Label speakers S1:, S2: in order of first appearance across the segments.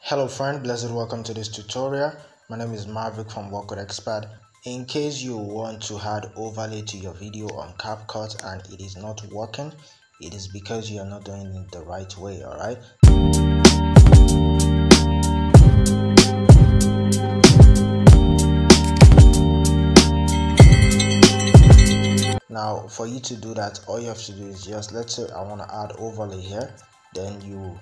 S1: Hello friend, blessed welcome to this tutorial. My name is Maverick from Work with Expert. In case you want to add overlay to your video on CapCut and it is not working, it is because you are not doing it the right way, alright? Now for you to do that, all you have to do is just, let's say I want to add overlay here, then you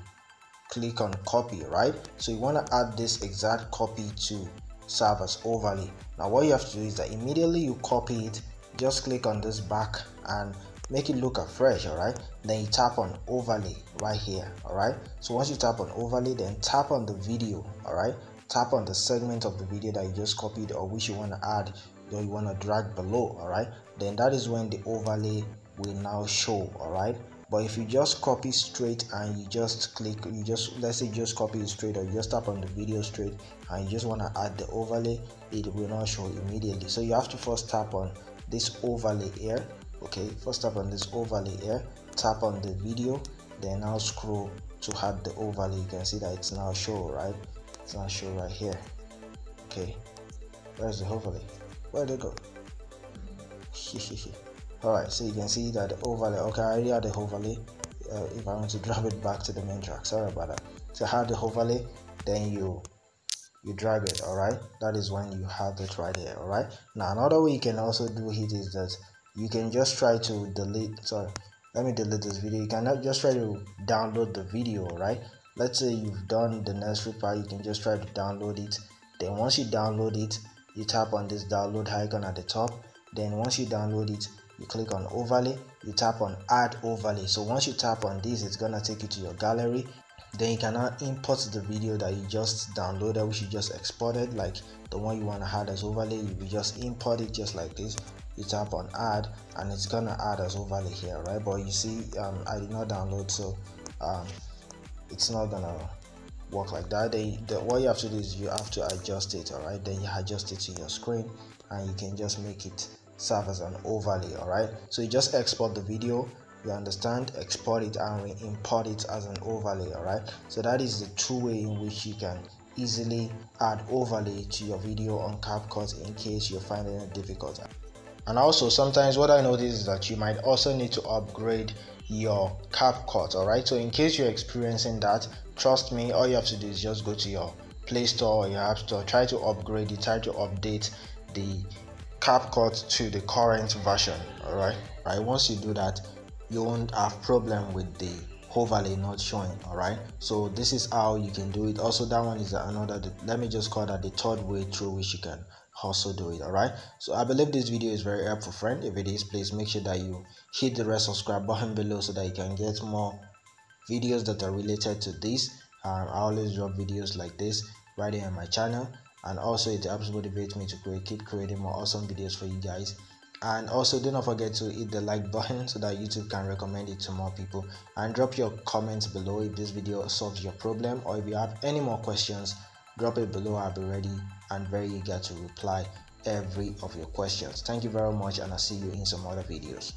S1: click on copy, right? So you want to add this exact copy to serve as overlay. Now what you have to do is that immediately you copy it, just click on this back and make it look afresh, all right? Then you tap on overlay right here, all right? So once you tap on overlay, then tap on the video, all right? Tap on the segment of the video that you just copied or which you want to add or you want to drag below, all right? Then that is when the overlay will now show, all right? But if you just copy straight and you just click, let's say just copy it straight, or you just tap on the video straight and you just want to add the overlay, it will not show immediately. So you have to first tap on this overlay here. Okay, first tap on this overlay here, tap on the video, then now scroll to add the overlay. You can see that it's now show, right? It's now show right here. Okay, where's the overlay? Where'd it go? Alright, so you can see that the overlay, okay, I already had the overlay. If I want to drag it back to the main track, sorry about that. So have the overlay, then you drag it, alright? That is when you have it right here, alright? Now another way you can also do it is that you can just try to let me delete this video. You cannot just try to download the video, right? Let's say you've done the necessary part, you can just try to download it. Then once you download it, you tap on this download icon at the top. Then once you download it, you click on overlay, you tap on add overlay. So once you tap on this, it's gonna take you to your gallery. Then you can now import the video that you just downloaded, which you just exported, like the one you want to add as overlay. You will just import it just like this. You tap on add and it's gonna add as overlay here, right? But you see, I did not download, so it's not gonna work like that. What you have to do is you have to adjust it, all right? Then you adjust it to your screen and you can just make it serve as an overlay, all right? So you just export the video, you understand, export it and re-import it as an overlay, all right? So that is the two way in which you can easily add overlay to your video on CapCut in case you're finding it difficult. And also sometimes what I notice is that you might also need to upgrade your CapCut, all right? So in case you're experiencing that, trust me, all you have to do is just go to your Play Store or your App Store, try to upgrade it, try to update the CapCut to the current version, all right? Once you do that, you won't have problem with the overlay not showing, all right? So this is how you can do it. Also, that one is another, let me just call that the third way through which you can also do it, all right? So I believe this video is very helpful, friend. If it is, please make sure that you hit the red subscribe button below so that you can get more videos that are related to this. I always drop videos like this right here on my channel, and also it helps motivate me to keep creating more awesome videos for you guys. And also do not forget to hit the like button so that YouTube can recommend it to more people, and drop your comments below if this video solves your problem, or if you have any more questions, drop it below. I'll be ready and very eager to reply every of your questions. Thank you very much, and I'll see you in some other videos.